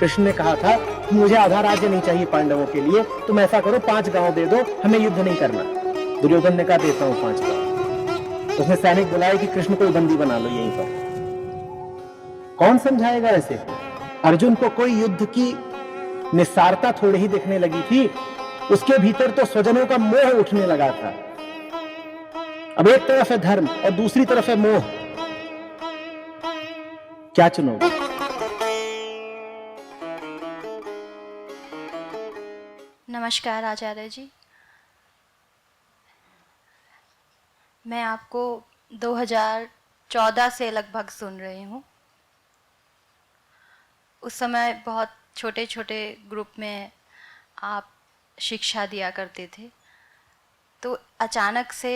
कृष्ण ने कहा था कि मुझे आधा राज्य नहीं चाहिए पांडवों के लिए, तुम ऐसा करो 5 गांव दे दो, हमें युद्ध नहीं करना। दुर्योधन ने कहा देता हूं 5 गांव। उसने सैनिक बुलाए कि कृष्ण को बंदी बना लो यहीं पर। कौन समझाएगा ऐसे को? अर्जुन को कोई युद्ध की निस्सारता थोड़ी ही दिखने लगी थी, उसके भीतर तो स्वजनों का मोह उठने लगा था। अब एक तरफ है धर्म और दूसरी तरफ है मोह, क्या चुनोगे? नमस्कार आचार्य जी। मैं आपको 2014 से लगभग सुन रही हूँ। उस समय बहुत छोटे छोटे ग्रुप में आप शिक्षा दिया करते थे। तो अचानक से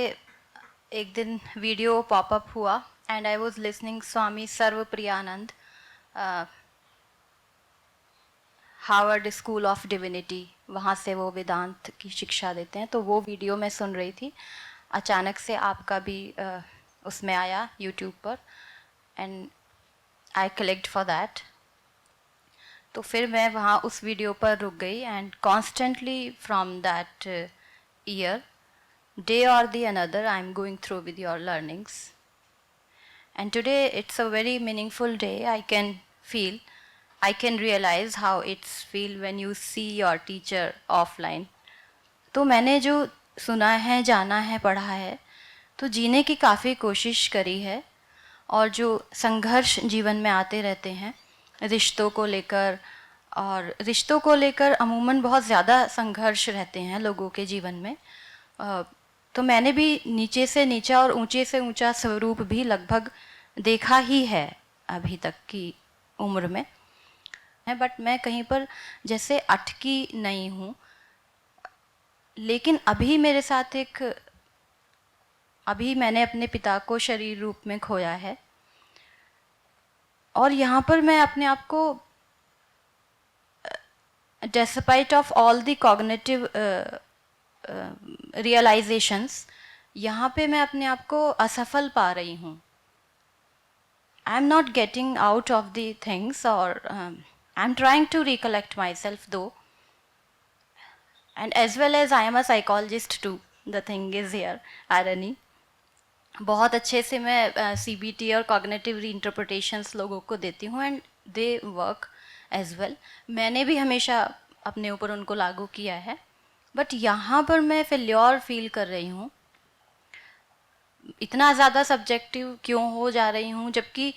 एक दिन वीडियो पॉपअप हुआ and I was listening Swami Sarvapriyananda, Harvard school of divinity, वहाँ से वो वेदांत की शिक्षा देते हैं। तो वो वीडियो मैं सुन रही थी, अचानक से आपका भी उसमें आया यूट्यूब पर and I clicked for that. तो फिर मैं वहाँ उस वीडियो पर रुक गई and constantly from that year, day और the another, I am going through with your learnings and today it's a very meaningful day. I can realize how it's feel when you see your teacher offline. तो मैंने जो सुना है, जाना है, पढ़ा है, तो जीने की काफ़ी कोशिश करी है। और जो संघर्ष जीवन में आते रहते हैं रिश्तों को लेकर, और रिश्तों को लेकर अमूमन बहुत ज़्यादा संघर्ष रहते हैं लोगों के जीवन में। तो मैंने भी नीचे से नीचा और ऊंचे से ऊंचा स्वरूप भी लगभग देखा ही है अभी तक की उम्र में है, बट मैं कहीं पर जैसे अटकी नहीं हूँ। लेकिन अभी मैंने अपने पिता को शरीर रूप में खोया है और यहाँ पर मैं अपने आप को despite of all the cognitive realisations, यहाँ पे मैं अपने आप को असफल पा रही हूँ। आई am not getting out of the things और I'm trying to recollect myself though, and as well as I am a psychologist too. The thing is here, irony. बहुत अच्छे से मैं CBT और cognitive reinterpretations लोगों को देती हूँ and they work as well. मैंने भी हमेशा अपने ऊपर उनको लागू किया है, बट यहाँ पर मैं फेल्योर फील कर रही हूँ। इतना ज़्यादा सब्जेक्टिव क्यों हो जा रही हूँ, जबकि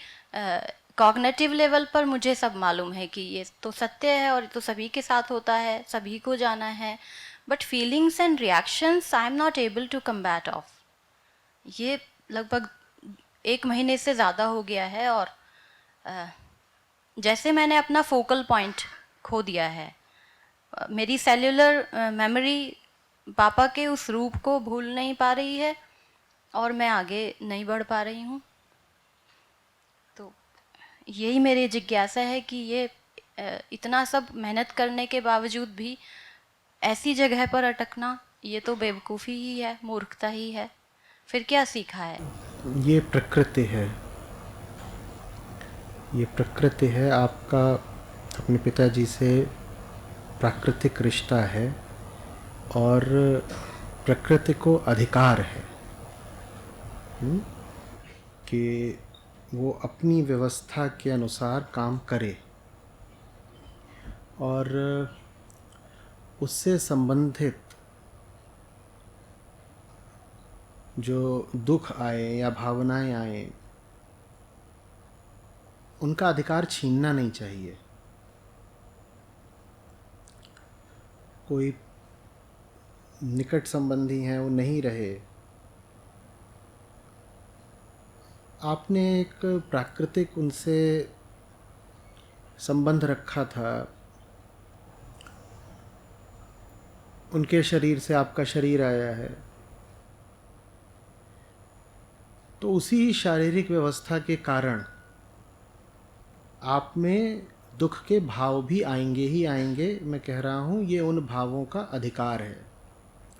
कॉग्निटिव लेवल पर मुझे सब मालूम है कि ये तो सत्य है और तो सभी के साथ होता है, सभी को जाना है, but feelings and reactions I am not able to combat of. ये लगभग 1 महीने से ज़्यादा हो गया है और जैसे मैंने अपना फोकल पॉइंट खो दिया है। मेरी सेल्यूलर मेमोरी पापा के उस रूप को भूल नहीं पा रही है और मैं आगे नहीं बढ़ पा रही हूँ। तो यही मेरी जिज्ञासा है कि ये इतना सब मेहनत करने के बावजूद भी ऐसी जगह पर अटकना, ये तो बेवकूफ़ी ही है, मूर्खता ही है। फिर क्या सीखा है? ये प्रकृति है, ये प्रकृति है। आपका अपने पिताजी से प्राकृतिक रिश्ता है और प्रकृति को अधिकार है कि वो अपनी व्यवस्था के अनुसार काम करे और उससे संबंधित जो दुख आए या भावनाएं आए, उनका अधिकार छीनना नहीं चाहिए। कोई निकट संबंधी हैं, वो नहीं रहे, आपने एक प्राकृतिक उनसे संबंध रखा था, उनके शरीर से आपका शरीर आया है, तो उसी शारीरिक व्यवस्था के कारण आप में दुख के भाव भी आएंगे ही आएंगे। मैं कह रहा हूँ ये उन भावों का अधिकार है,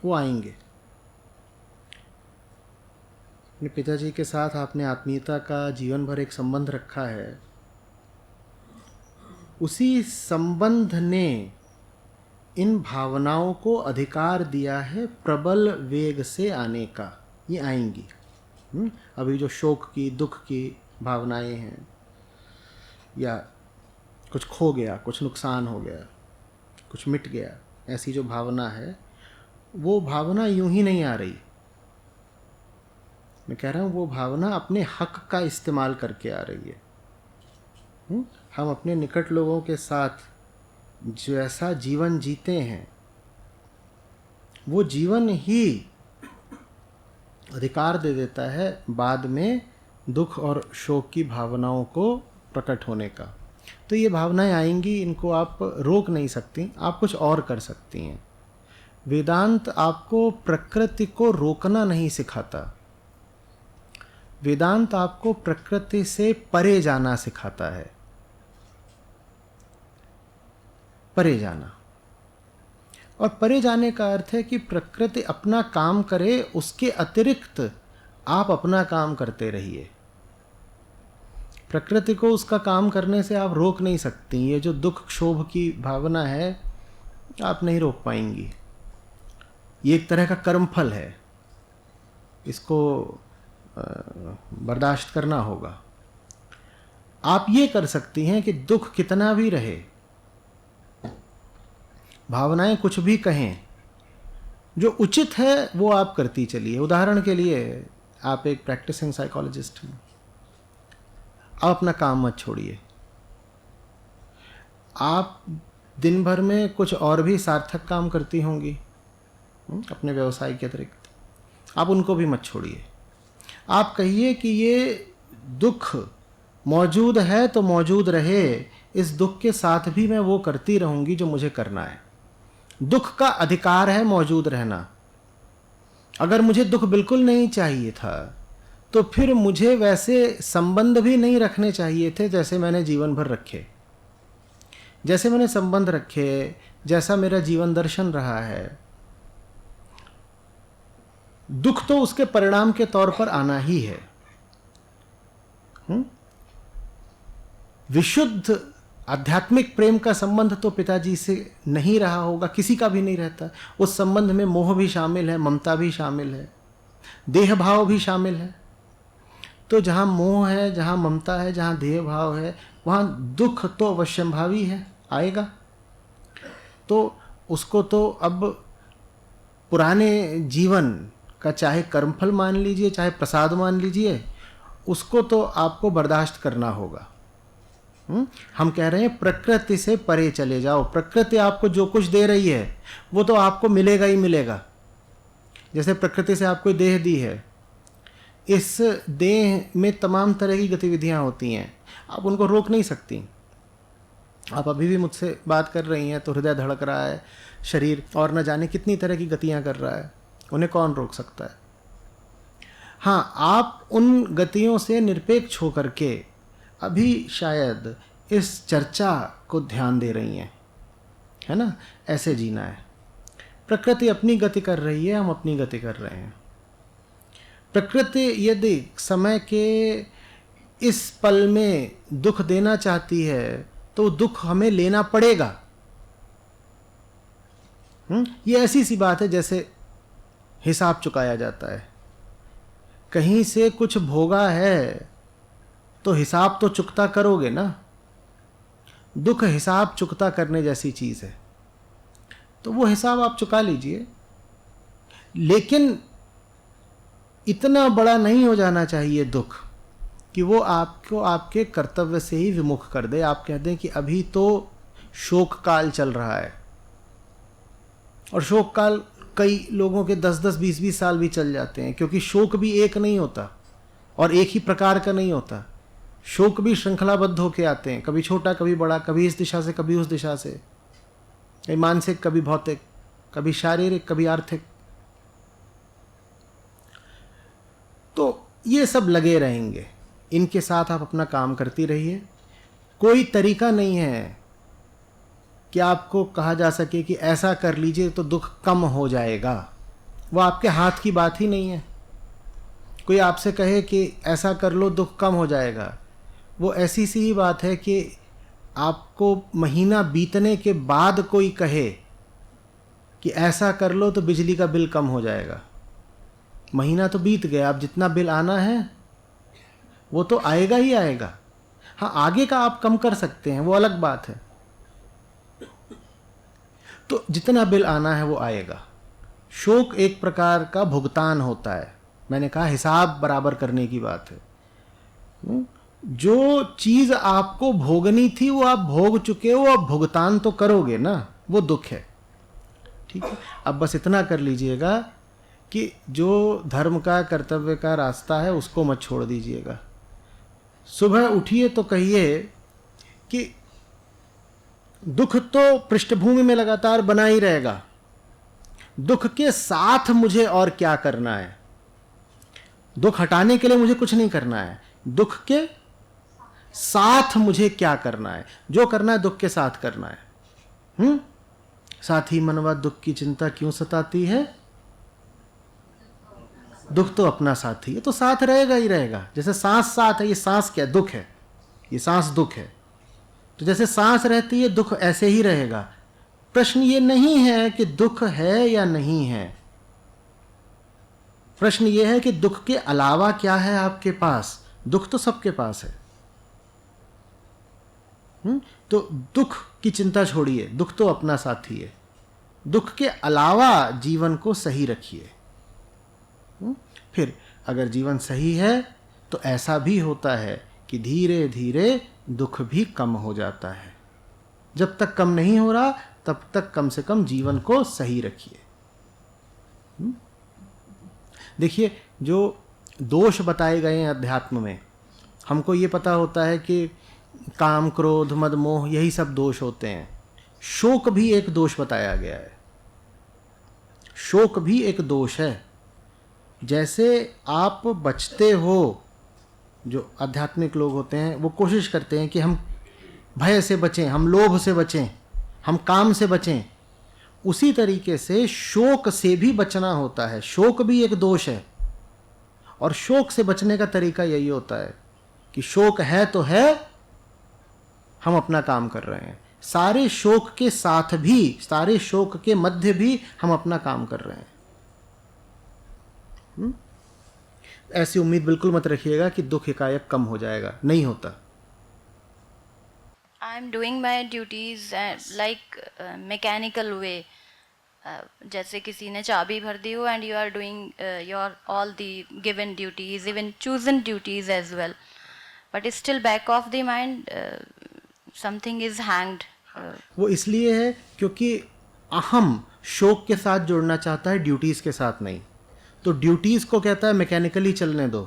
वो आएंगे। अपने पिताजी के साथ आपने आत्मीयता का जीवन भर एक संबंध रखा है, उसी संबंध ने इन भावनाओं को अधिकार दिया है प्रबल वेग से आने का। ये आएंगी। अभी जो शोक की, दुख की भावनाएं हैं, या कुछ खो गया, कुछ नुकसान हो गया, कुछ मिट गया, ऐसी जो भावना है, वो भावना यूं ही नहीं आ रही। मैं कह रहा हूँ वो भावना अपने हक का इस्तेमाल करके आ रही है। हम अपने निकट लोगों के साथ जैसा जीवन जीते हैं, वो जीवन ही अधिकार दे देता है बाद में दुख और शोक की भावनाओं को प्रकट होने का। तो ये भावनाएं आएंगी, इनको आप रोक नहीं सकती, आप कुछ और कर सकती हैं। वेदांत आपको प्रकृति को रोकना नहीं सिखाता, वेदांत आपको प्रकृति से परे जाना सिखाता है। परे जाना, और परे जाने का अर्थ है कि प्रकृति अपना काम करे, उसके अतिरिक्त आप अपना काम करते रहिए। प्रकृति को उसका काम करने से आप रोक नहीं सकती। ये जो दुख क्षोभ की भावना है, आप नहीं रोक पाएंगी। ये एक तरह का कर्मफल है, इसको बर्दाश्त करना होगा। आप ये कर सकती हैं कि दुख कितना भी रहे, भावनाएं कुछ भी कहें, जो उचित है वो आप करती चलिए। उदाहरण के लिए, आप एक प्रैक्टिसिंग साइकोलॉजिस्ट हैं, आप अपना काम मत छोड़िए। आप दिन भर में कुछ और भी सार्थक काम करती होंगी अपने व्यवसाय के अतिरिक्त, आप उनको भी मत छोड़िए। आप कहिए कि ये दुख मौजूद है तो मौजूद रहे, इस दुख के साथ भी मैं वो करती रहूंगी जो मुझे करना है। दुख का अधिकार है मौजूद रहना। अगर मुझे दुख बिल्कुल नहीं चाहिए था तो फिर मुझे वैसे संबंध भी नहीं रखने चाहिए थे जैसे मैंने जीवन भर रखे। जैसे मैंने संबंध रखे, जैसा मेरा जीवन दर्शन रहा है, दुख तो उसके परिणाम के तौर पर आना ही है। विशुद्ध आध्यात्मिक प्रेम का संबंध तो पिताजी से नहीं रहा होगा, किसी का भी नहीं रहता। उस संबंध में मोह भी शामिल है, ममता भी शामिल है, देह भाव भी शामिल है। तो जहाँ मोह है, जहाँ ममता है, जहाँ देह भाव है, वहाँ दुख तो अवश्यंभावी है, आएगा। तो उसको तो अब पुराने जीवन का चाहे कर्मफल मान लीजिए, चाहे प्रसाद मान लीजिए, उसको तो आपको बर्दाश्त करना होगा। हम कह रहे हैं प्रकृति से परे चले जाओ। प्रकृति आपको जो कुछ दे रही है वो तो आपको मिलेगा ही मिलेगा। जैसे प्रकृति से आपको देह दी है, इस देह में तमाम तरह की गतिविधियां होती हैं, आप उनको रोक नहीं सकती। आप अभी भी मुझसे बात कर रही हैं तो हृदय धड़क रहा है, शरीर और न जाने कितनी तरह की गतियां कर रहा है, उन्हें कौन रोक सकता है। हाँ, आप उन गतियों से निरपेक्ष होकर के अभी शायद इस चर्चा को ध्यान दे रही हैं, है ना। ऐसे जीना है। प्रकृति अपनी गति कर रही है, हम अपनी गति कर रहे हैं। प्रकृति यदि समय के इस पल में दुख देना चाहती है तो दुख हमें लेना पड़ेगा। ये ऐसी सी बात है जैसे हिसाब चुकाया जाता है। कहीं से कुछ भोगा है तो हिसाब तो चुकता करोगे ना। दुख हिसाब चुकता करने जैसी चीज है, तो वो हिसाब आप चुका लीजिए। लेकिन इतना बड़ा नहीं हो जाना चाहिए दुख कि वो आपको आपके कर्तव्य से ही विमुख कर दे। आप कह दें कि अभी तो शोक काल चल रहा है, और शोक काल कई लोगों के 10-10, 20-20 साल भी चल जाते हैं, क्योंकि शोक भी एक नहीं होता और एक ही प्रकार का नहीं होता। शोक भी श्रृंखलाबद्ध होके आते हैं, कभी छोटा, कभी बड़ा, कभी इस दिशा से, कभी उस दिशा से, कभी मानसिक, कभी भौतिक, कभी शारीरिक, कभी आर्थिक। तो ये सब लगे रहेंगे, इनके साथ आप अपना काम करती रहिए। कोई तरीका नहीं है कि आपको कहा जा सके कि ऐसा कर लीजिए तो दुख कम हो जाएगा। वो आपके हाथ की बात ही नहीं है। कोई आपसे कहे कि ऐसा कर लो दुख कम हो जाएगा, वो ऐसी सी ही बात है कि आपको महीना बीतने के बाद कोई कहे कि ऐसा कर लो तो बिजली का बिल कम हो जाएगा, महीना तो बीत गया, अब जितना बिल आना है वो तो आएगा ही आएगा। हाँ, आगे का आप कम कर सकते हैं, वो अलग बात है। तो जितना बिल आना है वो आएगा। शोक एक प्रकार का भुगतान होता है। मैंने कहा हिसाब बराबर करने की बात है। जो चीज आपको भोगनी थी वो आप भोग चुके हो, अब भुगतान तो करोगे ना, वो दुख है। ठीक है, अब बस इतना कर लीजिएगा कि जो धर्म का कर्तव्य का रास्ता है उसको मत छोड़ दीजिएगा। सुबह उठिए तो कहिए कि दुख तो पृष्ठभूमि में लगातार बना ही रहेगा, दुख के साथ मुझे और क्या करना है। दुख हटाने के लिए मुझे कुछ नहीं करना है, दुख के साथ मुझे क्या करना है। जो करना है दुख के साथ करना है। साथी मनवा दुख की चिंता क्यों सताती है, दुख तो अपना साथी है, तो साथ रहेगा ही रहेगा। जैसे सांस साथ है, ये सांस क्या दुख है, ये सांस दुख है, तो जैसे सांस रहती है दुख ऐसे ही रहेगा। प्रश्न ये नहीं है कि दुख है या नहीं है, प्रश्न ये है कि दुख के अलावा क्या है आपके पास। दुख तो सबके पास है। तो दुख की चिंता छोड़िए, दुख तो अपना साथी है। दुख के अलावा जीवन को सही रखिए। फिर अगर जीवन सही है तो ऐसा भी होता है कि धीरे धीरे दुख भी कम हो जाता है। जब तक कम नहीं हो रहा तब तक कम से कम जीवन को सही रखिए। देखिए, जो दोष बताए गए हैं अध्यात्म में, हमको ये पता होता है कि काम क्रोध मद मोह यही सब दोष होते हैं। शोक भी एक दोष बताया गया है, शोक भी एक दोष है। जैसे आप बचते हो, जो आध्यात्मिक लोग होते हैं वो कोशिश करते हैं कि हम भय से बचें, हम लोभ से बचें, हम काम से बचें, उसी तरीके से शोक से भी बचना होता है। शोक भी एक दोष है, और शोक से बचने का तरीका यही होता है कि शोक है तो है, हम अपना काम कर रहे हैं। सारे शोक के साथ भी, सारे शोक के मध्य भी हम अपना काम कर रहे हैं। ऐसी उम्मीद बिल्कुल मत रखिएगा कि दुख एकाएक कम हो जाएगा, नहीं होता। I am doing my duties like mechanical way. जैसे किसी ने चाबी भर दी हो and you are doing your all the given duties, even chosen duties as well, but still back of the mind something is hanged. वो इसलिए है क्योंकि अहम शोक के साथ जुड़ना चाहता है, ड्यूटीज के साथ नहीं। तो ड्यूटीज को कहता है मैकेनिकली चलने दो,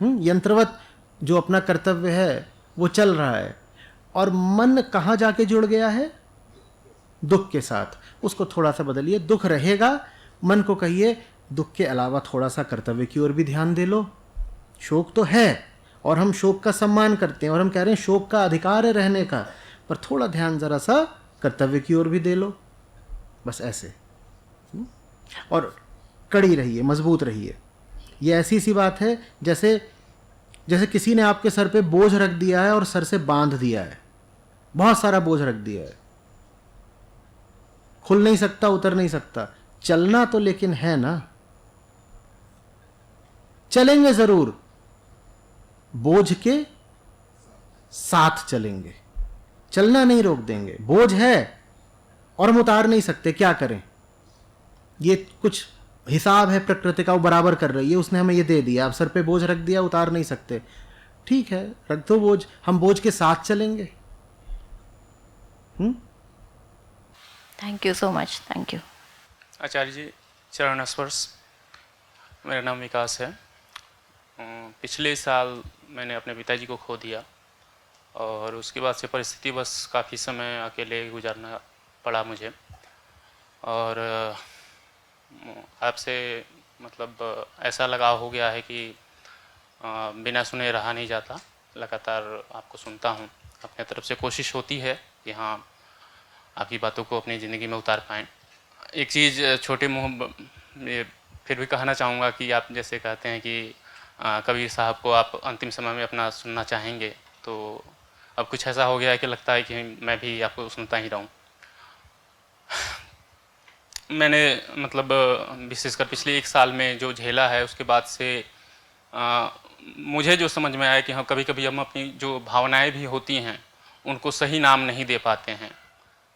यंत्रवत जो अपना कर्तव्य है वो चल रहा है, और मन कहाँ जाके जुड़ गया है, दुख के साथ। उसको थोड़ा सा बदलिए, दुख रहेगा, मन को कहिए दुख के अलावा थोड़ा सा कर्तव्य की ओर भी ध्यान दे लो। शोक तो है और हम शोक का सम्मान करते हैं और हम कह रहे हैं शोक का अधिकार है रहने का, पर थोड़ा ध्यान जरा सा कर्तव्य की ओर भी दे लो, बस ऐसे। और कड़ी रहिए, मजबूत रहिए। ये ऐसी सी बात है जैसे जैसे किसी ने आपके सर पे बोझ रख दिया है और सर से बांध दिया है, बहुत सारा बोझ रख दिया है, खुल नहीं सकता, उतर नहीं सकता। चलना तो लेकिन है ना, चलेंगे जरूर, बोझ के साथ चलेंगे, चलना नहीं रोक देंगे। बोझ है और हम उतार नहीं सकते, क्या करें। ये कुछ हिसाब है प्रकृति का, वो बराबर कर रही है, उसने हमें ये दे दिया, आप सर पे बोझ रख दिया, उतार नहीं सकते, ठीक है रख दो बोझ, हम बोझ के साथ चलेंगे। Thank you so much, thank you. Acharya ji चरण स्पर्श। मेरा नाम विकास है। पिछले साल मैंने अपने पिताजी को खो दिया और उसके बाद से परिस्थिति बस काफ़ी समय अकेले गुजारना पड़ा मुझे। और आपसे मतलब ऐसा लगाव हो गया है कि बिना सुने रहा नहीं जाता। लगातार आपको सुनता हूँ, अपने तरफ से कोशिश होती है कि हाँ आपकी बातों को अपनी ज़िंदगी में उतार पाएँ। एक चीज़ छोटे मुँह में फिर भी कहना चाहूँगा कि आप जैसे कहते हैं कि कबीर साहब को आप अंतिम समय में अपना सुनना चाहेंगे, तो अब कुछ ऐसा हो गया है कि लगता है कि मैं भी आपको सुनता ही रहूं। मैंने मतलब विशेषकर पिछले 1 साल में जो झेला है, उसके बाद से मुझे जो समझ में आया कि हाँ, कभी कभी हम अपनी जो भावनाएं भी होती हैं उनको सही नाम नहीं दे पाते हैं।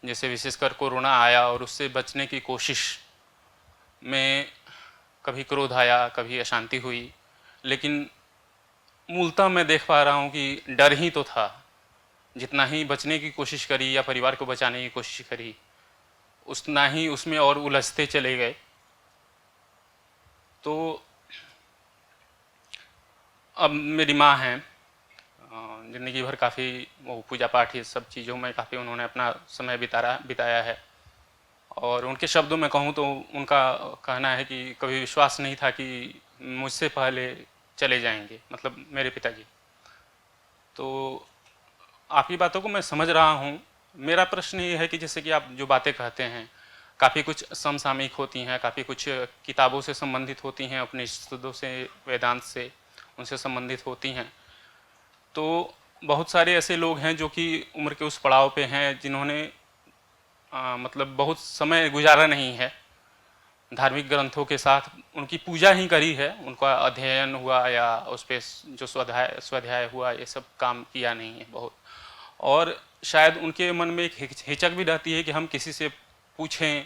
जैसे विशेषकर कोरोना आया और उससे बचने की कोशिश में कभी क्रोध आया, कभी अशांति हुई, लेकिन मूलतः मैं देख पा रहा हूँ कि डर ही तो था। जितना ही बचने की कोशिश करी या परिवार को बचाने की कोशिश करी, उतना ही उसमें और उलझते चले गए। तो अब मेरी माँ हैं, ज़िंदगी भर काफ़ी वो पूजा पाठ ये सब चीज़ों में काफ़ी उन्होंने अपना समय बिताया है। और उनके शब्दों में कहूँ तो उनका कहना है कि कभी विश्वास नहीं था कि मुझसे पहले चले जाएंगे, मतलब मेरे पिताजी। तो आपकी बातों को मैं समझ रहा हूँ। मेरा प्रश्न ये है कि जैसे कि आप जो बातें कहते हैं काफ़ी कुछ समसामयिक होती हैं, काफ़ी कुछ किताबों से संबंधित होती हैं, उपनिषदों से, वेदांत से उनसे संबंधित होती हैं। तो बहुत सारे ऐसे लोग हैं जो कि उम्र के उस पड़ाव पे हैं जिन्होंने मतलब बहुत समय गुजारा नहीं है धार्मिक ग्रंथों के साथ, उनकी पूजा ही करी है, उनका अध्ययन हुआ या उस पर जो स्वाध्याय हुआ, ये सब काम किया नहीं है बहुत। और शायद उनके मन में एक हिचक भी रहती है कि हम किसी से पूछें।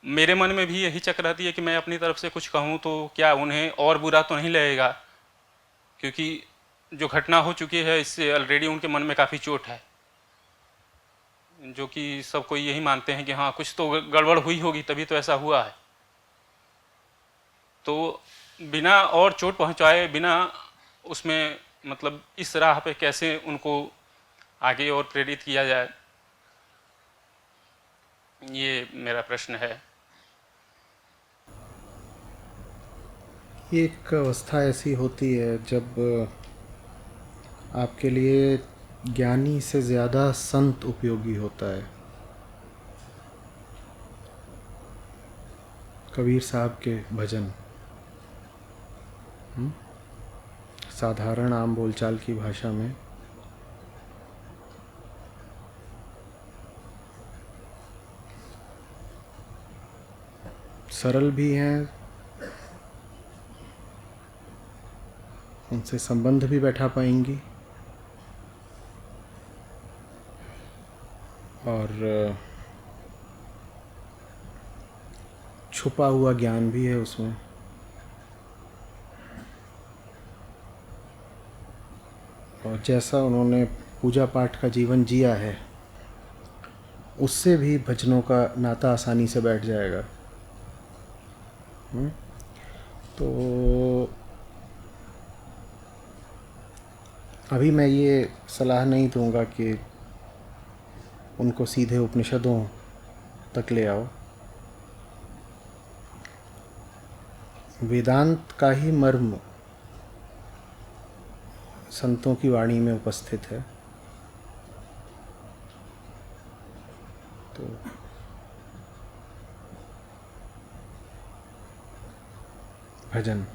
मेरे मन में भी ये हिचक रहती है कि मैं अपनी तरफ से कुछ कहूँ तो क्या उन्हें और बुरा तो नहीं लगेगा, क्योंकि जो घटना हो चुकी है इससे ऑलरेडी उनके मन में काफ़ी चोट है, जो कि सब कोई यही मानते हैं कि हाँ कुछ तो गड़बड़ हुई होगी तभी तो ऐसा हुआ है। तो बिना और चोट पहुंचाए, बिना उसमें मतलब इस राह पे कैसे उनको आगे और प्रेरित किया जाए, ये मेरा प्रश्न है। एक अवस्था ऐसी होती है जब आपके लिए ज्ञानी से ज़्यादा संत उपयोगी होता है। कबीर साहब के भजन साधारण आम बोलचाल की भाषा में सरल भी हैं, उनसे संबंध भी बैठा पाएंगी और छुपा हुआ ज्ञान भी है उसमें। और जैसा उन्होंने पूजा पाठ का जीवन जिया है उससे भी भजनों का नाता आसानी से बैठ जाएगा। तो अभी मैं ये सलाह नहीं दूंगा कि उनको सीधे उपनिषदों तक ले आओ। वेदांत का ही मर्म संतों की वाणी में उपस्थित है। तो भजन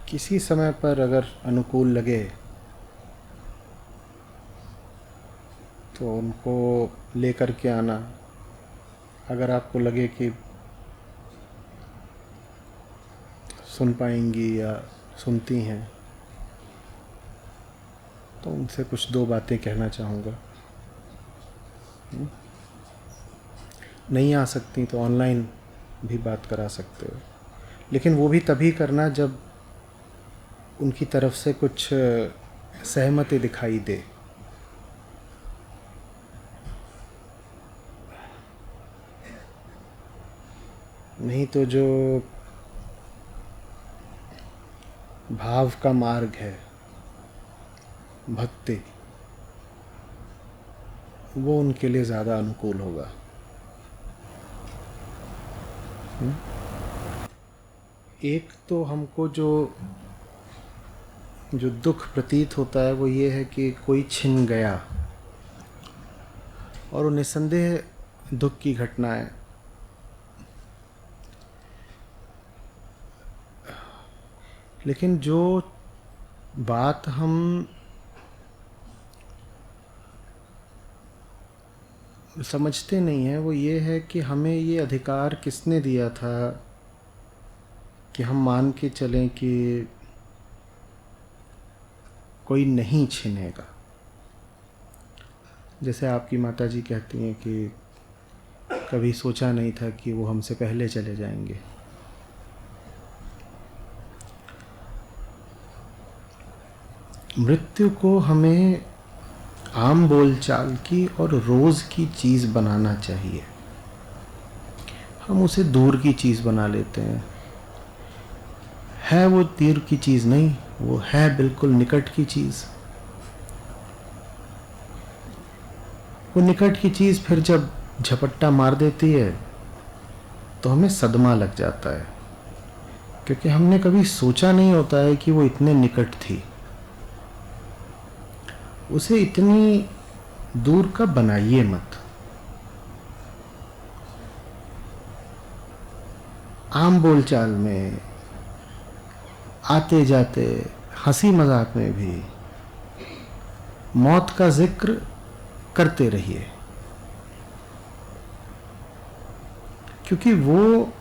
किसी समय पर अगर अनुकूल लगे तो उनको लेकर के आना। अगर आपको लगे कि सुन पाएंगी या सुनती हैं तो उनसे कुछ 2 बातें कहना चाहूँगा। नहीं आ सकती तो ऑनलाइन भी बात करा सकते हो, लेकिन वो भी तभी करना जब उनकी तरफ से कुछ सहमति दिखाई दे। नहीं तो जो भाव का मार्ग है भक्ति, वो उनके लिए ज़्यादा अनुकूल होगा। एक तो हमको जो दुख प्रतीत होता है वो ये है कि कोई छिन गया और वो निस्संदेह दुख की घटना है। लेकिन जो बात हम समझते नहीं है वो ये है कि हमें ये अधिकार किसने दिया था कि हम मान के चलें कि कोई नहीं छीनेगा। जैसे आपकी माता जी कहती हैं कि कभी सोचा नहीं था कि वो हमसे पहले चले जाएंगे। मृत्यु को हमें आम बोलचाल की और रोज़ की चीज़ बनाना चाहिए। हम उसे दूर की चीज़ बना लेते हैं। है वो दूर की चीज़ नहीं, वो है बिल्कुल निकट की चीज़। वो निकट की चीज़ फिर जब झपट्टा मार देती है तो हमें सदमा लग जाता है, क्योंकि हमने कभी सोचा नहीं होता है कि वो इतने निकट थी। उसे इतनी दूर का बनाइए मत। आम बोलचाल में, आते जाते, हंसी मजाक में भी मौत का जिक्र करते रहिए, क्योंकि वो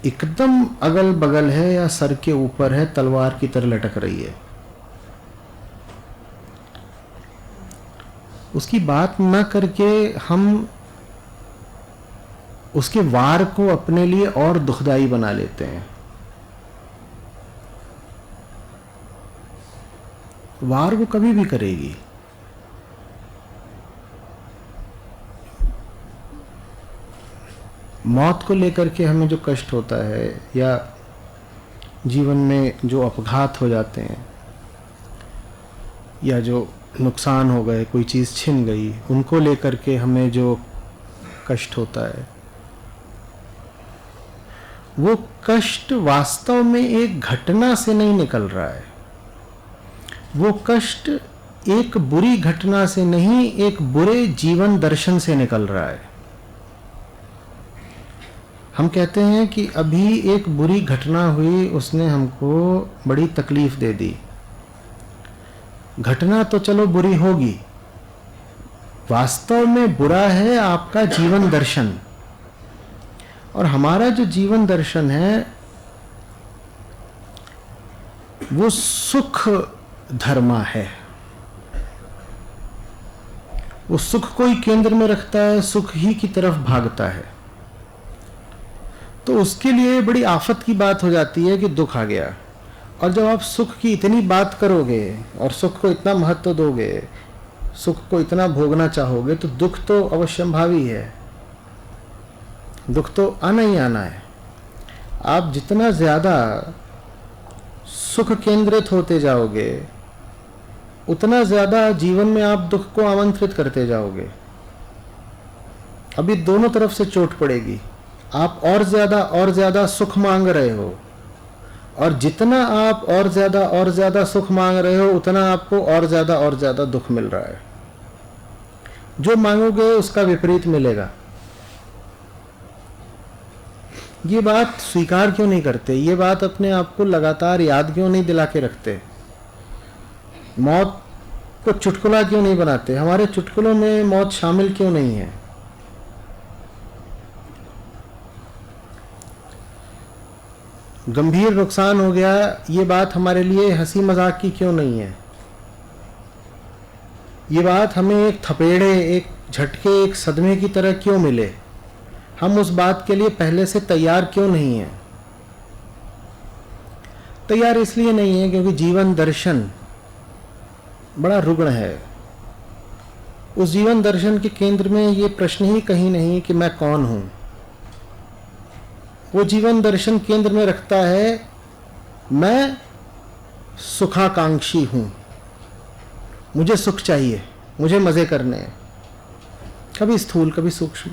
एकदम अगल बगल है या सर के ऊपर है, तलवार की तरह लटक रही है। उसकी बात न करके हम उसके वार को अपने लिए और दुखदाई बना लेते हैं। वार वो कभी भी करेगी। मौत को लेकर के हमें जो कष्ट होता है या जीवन में जो अपघात हो जाते हैं या जो नुकसान हो गए, कोई चीज़ छिन गई, उनको लेकर के हमें जो कष्ट होता है, वो कष्ट वास्तव में एक घटना से नहीं निकल रहा है। वो कष्ट एक बुरी घटना से नहीं, एक बुरे जीवन दर्शन से निकल रहा है। हम कहते हैं कि अभी एक बुरी घटना हुई, उसने हमको बड़ी तकलीफ दे दी। घटना तो चलो बुरी होगी, वास्तव में बुरा है आपका जीवन दर्शन। और हमारा जो जीवन दर्शन है वो सुख धर्मा है। वो सुख को ही केंद्र में रखता है, सुख ही की तरफ भागता है। तो उसके लिए बड़ी आफत की बात हो जाती है कि दुख आ गया। और जब आप सुख की इतनी बात करोगे और सुख को इतना महत्व दोगे, सुख को इतना भोगना चाहोगे, तो दुख तो अवश्यंभावी है। दुख तो आना ही आना है। आप जितना ज़्यादा सुख केंद्रित होते जाओगे, उतना ज़्यादा जीवन में आप दुख को आमंत्रित करते जाओगे। अभी दोनों तरफ से चोट पड़ेगी। आप और ज़्यादा सुख मांग रहे हो, और जितना आप और ज़्यादा सुख मांग रहे हो, उतना आपको और ज़्यादा दुख मिल रहा है। जो मांगोगे उसका विपरीत मिलेगा। ये बात स्वीकार क्यों नहीं करते? ये बात अपने आप को लगातार याद क्यों नहीं दिला के रखते? मौत को चुटकुला क्यों नहीं बनाते? हमारे चुटकुलों में मौत शामिल क्यों नहीं है? गंभीर नुकसान हो गया, ये बात हमारे लिए हंसी मजाक की क्यों नहीं है? ये बात हमें एक थपेड़े, एक झटके, एक सदमे की तरह क्यों मिले? हम उस बात के लिए पहले से तैयार क्यों नहीं हैं? तैयार इसलिए नहीं है क्योंकि जीवन दर्शन बड़ा रुग्ण है। उस जीवन दर्शन के केंद्र में ये प्रश्न ही कहीं नहीं कि मैं कौन हूं। वो जीवन दर्शन केंद्र में रखता है मैं सुखाकांक्षी हूं, मुझे सुख चाहिए, मुझे मजे करने हैं। कभी स्थूल, कभी सूक्ष्म,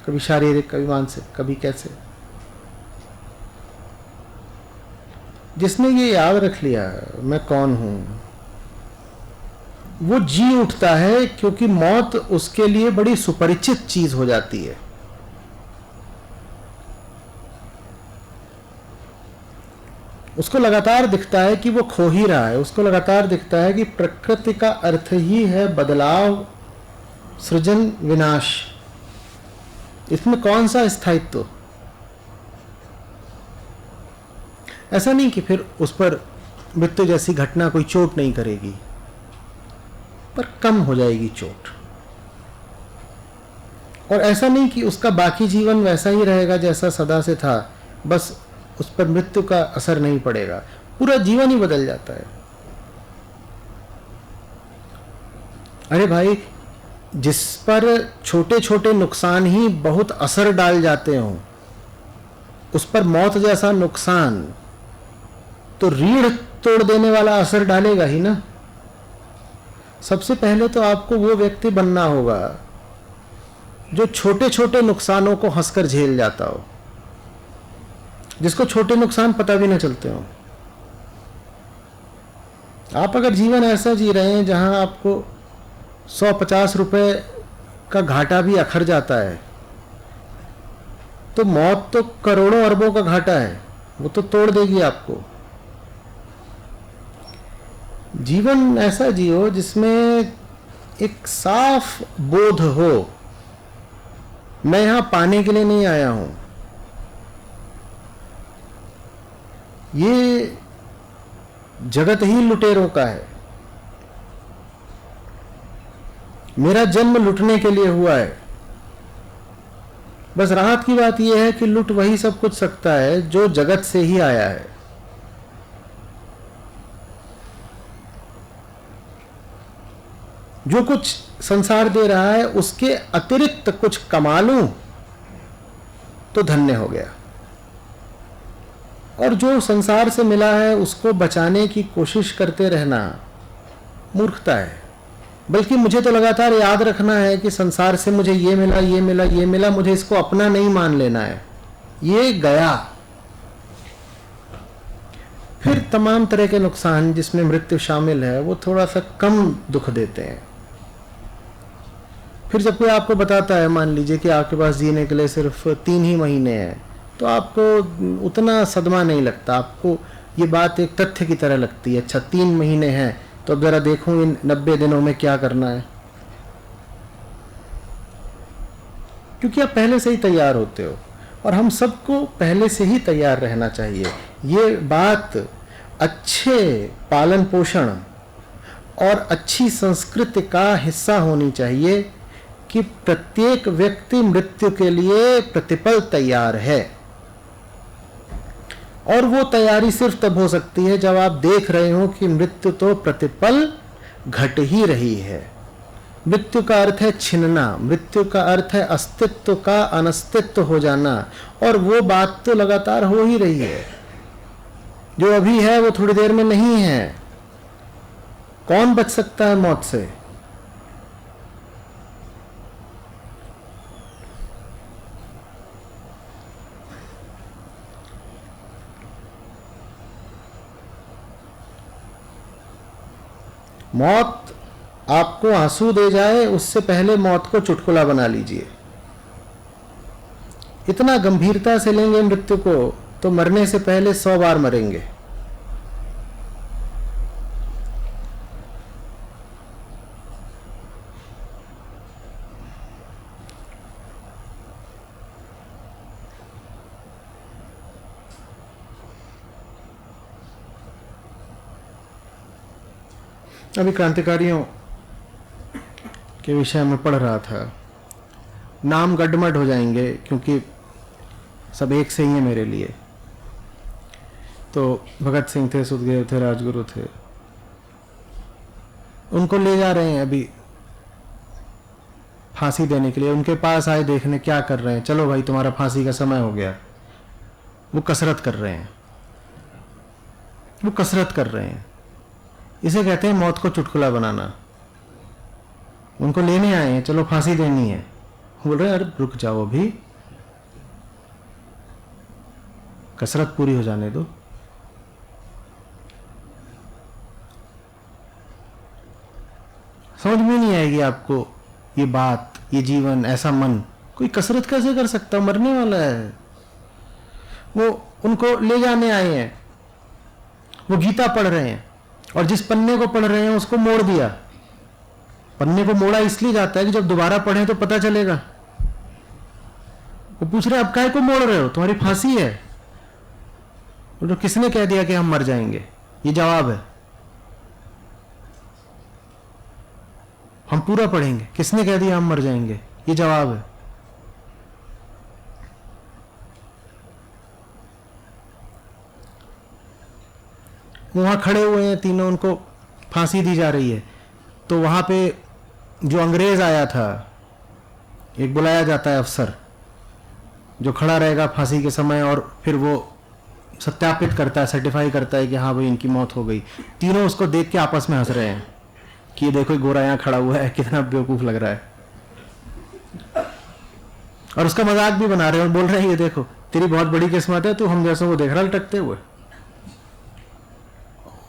कभी शारीरिक, कभी मानसिक, कभी कैसे। जिसने ये याद रख लिया मैं कौन हूं, वो जी उठता है, क्योंकि मौत उसके लिए बड़ी सुपरिचित चीज हो जाती है। उसको लगातार दिखता है कि वो खो ही रहा है, उसको लगातार दिखता है कि प्रकृति का अर्थ ही है बदलाव, सृजन, विनाश। इसमें कौन सा स्थायित्व? ऐसा नहीं कि फिर उस पर मृत्यु जैसी घटना कोई चोट नहीं करेगी, पर कम हो जाएगी चोट। और ऐसा नहीं कि उसका बाकी जीवन वैसा ही रहेगा जैसा सदा से था, बस उस पर मृत्यु का असर नहीं पड़ेगा, पूरा जीवन ही बदल जाता है। अरे भाई, जिस पर छोटे छोटे नुकसान ही बहुत असर डाल जाते हों, उस पर मौत जैसा नुकसान तो रीढ़ तोड़ देने वाला असर डालेगा ही ना। सबसे पहले तो आपको वो व्यक्ति बनना होगा जो छोटे छोटे नुकसानों को हंसकर झेल जाता हो, जिसको छोटे नुकसान पता भी ना चलते हो। आप अगर जीवन ऐसा जी रहे हैं जहां आपको 150 रुपए का घाटा भी अखर जाता है, तो मौत तो करोड़ों अरबों का घाटा है, वो तो तोड़ देगी आपको। जीवन ऐसा जियो जिसमें एक साफ बोध हो, मैं यहां पाने के लिए नहीं आया हूं। ये जगत ही लुटेरों का है, मेरा जन्म लुटने के लिए हुआ है। बस राहत की बात यह है कि लुट वही सब कुछ सकता है जो जगत से ही आया है। जो कुछ संसार दे रहा है उसके अतिरिक्त कुछ कमा लूं तो धन्य हो गया, और जो संसार से मिला है उसको बचाने की कोशिश करते रहना मूर्खता है। बल्कि मुझे तो लगातार याद रखना है कि संसार से मुझे ये मिला, ये मिला, ये मिला, मुझे इसको अपना नहीं मान लेना है। ये गया, फिर तमाम तरह के नुकसान जिसमें मृत्यु शामिल है वो थोड़ा सा कम दुख देते हैं। फिर जब कोई आपको बताता है, मान लीजिए कि आपके पास जीने के लिए सिर्फ 3 ही महीने हैं, तो आपको उतना सदमा नहीं लगता, आपको ये बात एक तथ्य की तरह लगती है। अच्छा 3 महीने हैं, तो अब जरा देखूं इन 90 दिनों में क्या करना है, क्योंकि आप पहले से ही तैयार होते हो। और हम सबको पहले से ही तैयार रहना चाहिए। ये बात अच्छे पालन पोषण और अच्छी संस्कृति का हिस्सा होनी चाहिए कि प्रत्येक व्यक्ति मृत्यु के लिए प्रतिपल तैयार है। और वो तैयारी सिर्फ तब हो सकती है जब आप देख रहे हो कि मृत्यु तो प्रतिपल घट ही रही है। मृत्यु का अर्थ है छिनना, मृत्यु का अर्थ है अस्तित्व का अनस्तित्व हो जाना, और वो बात तो लगातार हो ही रही है। जो अभी है वो थोड़ी देर में नहीं है। कौन बच सकता है मौत से? मौत आपको आंसू दे जाए उससे पहले मौत को चुटकुला बना लीजिए। इतना गंभीरता से लेंगे मृत्यु को तो मरने से पहले 100 बार मरेंगे। अभी क्रांतिकारियों के विषय में पढ़ रहा था। नाम गड्ढमड हो जाएंगे क्योंकि सब एक से ही है मेरे लिए। तो भगत सिंह थे, सुखदेव थे, राजगुरु थे, उनको ले जा रहे हैं अभी फांसी देने के लिए। उनके पास आए देखने क्या कर रहे हैं, चलो भाई तुम्हारा फांसी का समय हो गया। वो कसरत कर रहे हैं, वो कसरत कर रहे हैं। इसे कहते हैं मौत को चुटकुला बनाना। उनको लेने आए हैं, चलो फांसी देनी है। बोल रहे हैं अरे रुक जाओ, अभी कसरत पूरी हो जाने दो। समझ में नहीं आएगी आपको ये बात, ये जीवन, ऐसा मन। कोई कसरत कैसे कर सकता, मरने वाला है। वो उनको ले जाने आए हैं, वो गीता पढ़ रहे हैं और जिस पन्ने को पढ़ रहे हैं उसको मोड़ दिया। पन्ने को मोड़ा इसलिए जाता है कि जब दोबारा पढ़ें तो पता चलेगा। वो पूछ रहे अब काहे को मोड़ रहे हो, तुम्हारी फांसी है। तो किसने कह दिया कि हम मर जाएंगे? ये जवाब है। हम पूरा पढ़ेंगे, किसने कह दिया हम मर जाएंगे? ये जवाब है। वहां खड़े हुए हैं तीनों, उनको फांसी दी जा रही है। तो वहां पे जो अंग्रेज आया था, एक बुलाया जाता है अफसर जो खड़ा रहेगा फांसी के समय और फिर वो सत्यापित करता है, सर्टिफाई करता है कि हाँ भाई इनकी मौत हो गई। तीनों उसको देख के आपस में हंस रहे हैं कि ये देखो गोरा यहाँ खड़ा हुआ है, कितना बेवकूफ लग रहा है। और उसका मजाक भी बना रहे हैं और बोल रहे हैं ये देखो तेरी बहुत बड़ी किस्मत है, तू हम जैसों को देख रहा लटकते हुए।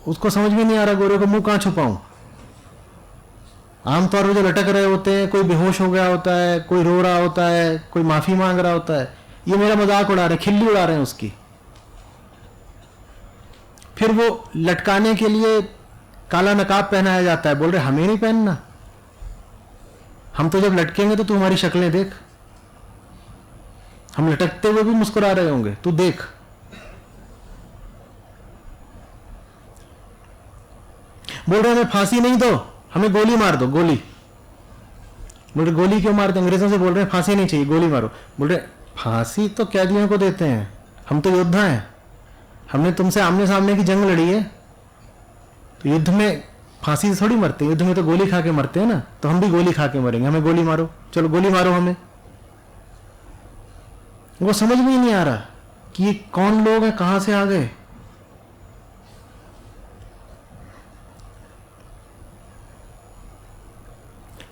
उसको समझ में नहीं आ रहा गोरे को मुंह कहां छुपाऊं। आमतौर पर जो लटक रहे होते हैं, कोई बेहोश हो गया होता है, कोई रो रहा होता है, कोई माफी मांग रहा होता है। ये मेरा मजाक उड़ा रहे हैं, खिल्ली उड़ा रहे हैं उसकी। फिर वो लटकाने के लिए काला नकाब पहनाया जाता है, बोल रहे हमें नहीं पहनना, हम तो जब लटकेंगे तो तू हमारी शक्लें देख, हम लटकते हुए भी मुस्कुरा रहे होंगे, तू देख। बोल रहे हमें फांसी नहीं दो, हमें गोली मार दो, गोली। बोल रहे गोली क्यों मारते? अंग्रेजों से बोल रहे हैं फांसी नहीं चाहिए, गोली मारो। बोल रहे फांसी तो कैदियों को देते हैं, हम तो योद्धा हैं, हमने तुमसे आमने सामने की जंग लड़ी है, तो युद्ध में फांसी से थोड़ी मरते, युद्ध में तो गोली खा के मरते हैं ना, तो हम भी गोली खा के मरेंगे, हमें गोली मारो, चलो गोली मारो हमें। वो समझ में ही नहीं आ रहा कि ये कौन लोग हैं, कहां से आ गए।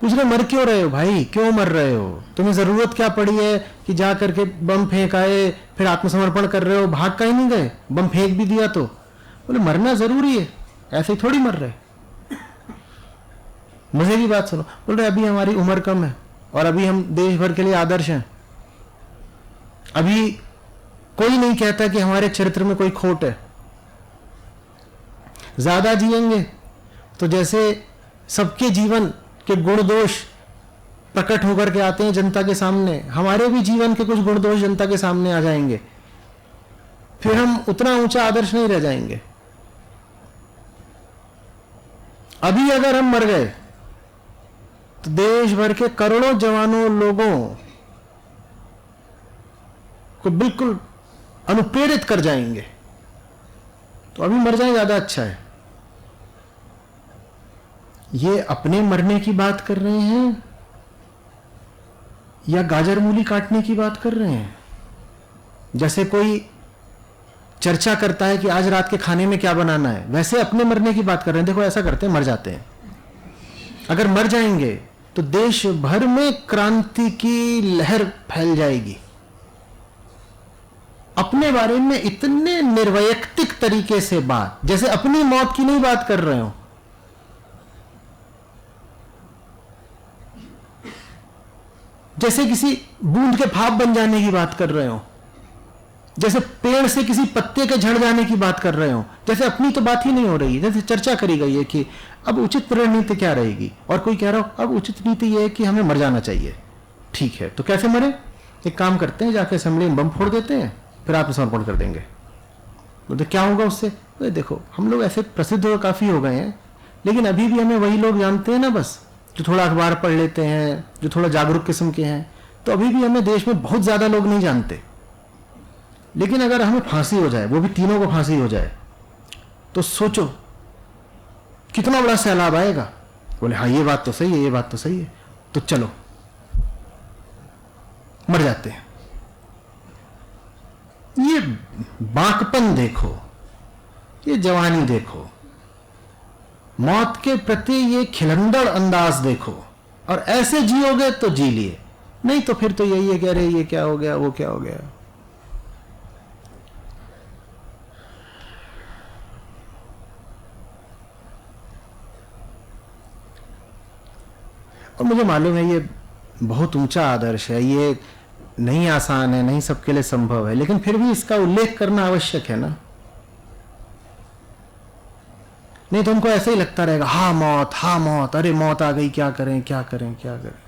पूछ रहे मर क्यों रहे हो भाई, क्यों मर रहे हो, तुम्हें जरूरत क्या पड़ी है कि जा करके बम फेंक आए, फिर आत्मसमर्पण कर रहे हो, भाग का ही नहीं गए, बम फेंक भी दिया तो। बोले मरना जरूरी है, ऐसे ही थोड़ी मर रहे। मजे की बात सुनो, बोल रहे अभी हमारी उम्र कम है और अभी हम देश भर के लिए आदर्श हैं, अभी कोई नहीं कहता कि हमारे चरित्र में कोई खोट है। ज्यादा जिएंगे तो जैसे सबके जीवन के गुण दोष प्रकट होकर के आते हैं जनता के सामने, हमारे भी जीवन के कुछ गुण दोष जनता के सामने आ जाएंगे, फिर हम उतना ऊंचा आदर्श नहीं रह जाएंगे। अभी अगर हम मर गए तो देश भर के करोड़ों जवानों लोगों को बिल्कुल अनुप्रेरित कर जाएंगे, तो अभी मर जाए ज्यादा अच्छा है। ये अपने मरने की बात कर रहे हैं या गाजर मूली काटने की बात कर रहे हैं? जैसे कोई चर्चा करता है कि आज रात के खाने में क्या बनाना है, वैसे अपने मरने की बात कर रहे हैं। देखो ऐसा करते हैं, मर जाते हैं। अगर मर जाएंगे तो देश भर में क्रांति की लहर फैल जाएगी। अपने बारे में इतने निर्वैयक्तिक तरीके से बात, जैसे अपनी मौत की नहीं बात कर रहे हो, जैसे किसी बूंद के भाप बन जाने की बात कर रहे हो, जैसे पेड़ से किसी पत्ते के झड़ जाने की बात कर रहे हो, जैसे अपनी तो बात ही नहीं हो रही है। जैसे चर्चा करी गई है कि अब उचित रणनीति क्या रहेगी, और कोई कह रहा हो अब उचित नीति यह है कि हमें मर जाना चाहिए। ठीक है, तो कैसे मरे? एक काम करते हैं, जाके असेंबली में बम फोड़ देते हैं, फिर आत्मसमर्पण कर देंगे। बोलते क्या होगा उससे? तो देखो हम लोग ऐसे प्रसिद्ध हो काफी हो गए हैं, लेकिन अभी भी हमें वही लोग जानते हैं ना, बस जो थोड़ा अखबार पढ़ लेते हैं, जो थोड़ा जागरूक किस्म के हैं, तो अभी भी हमें देश में बहुत ज्यादा लोग नहीं जानते। लेकिन अगर हमें फांसी हो जाए, वो भी तीनों को फांसी हो जाए, तो सोचो कितना बड़ा सैलाब आएगा। बोले हाँ ये बात तो सही है, ये बात तो सही है, तो चलो मर जाते हैं। ये बांकपन देखो, ये जवानी देखो, मौत के प्रति ये खिलंदड़ अंदाज देखो, और ऐसे जियोगे तो जी लिए, नहीं तो फिर तो यही है, कह रहे ये क्या हो गया, वो क्या हो गया। और मुझे मालूम है ये बहुत ऊंचा आदर्श है, ये नहीं आसान है, नहीं सबके लिए संभव है, लेकिन फिर भी इसका उल्लेख करना आवश्यक है ना। नहीं तो हमको ऐसे ही लगता रहेगा हाँ मौत, अरे मौत आ गई, क्या करें क्या करें क्या करें।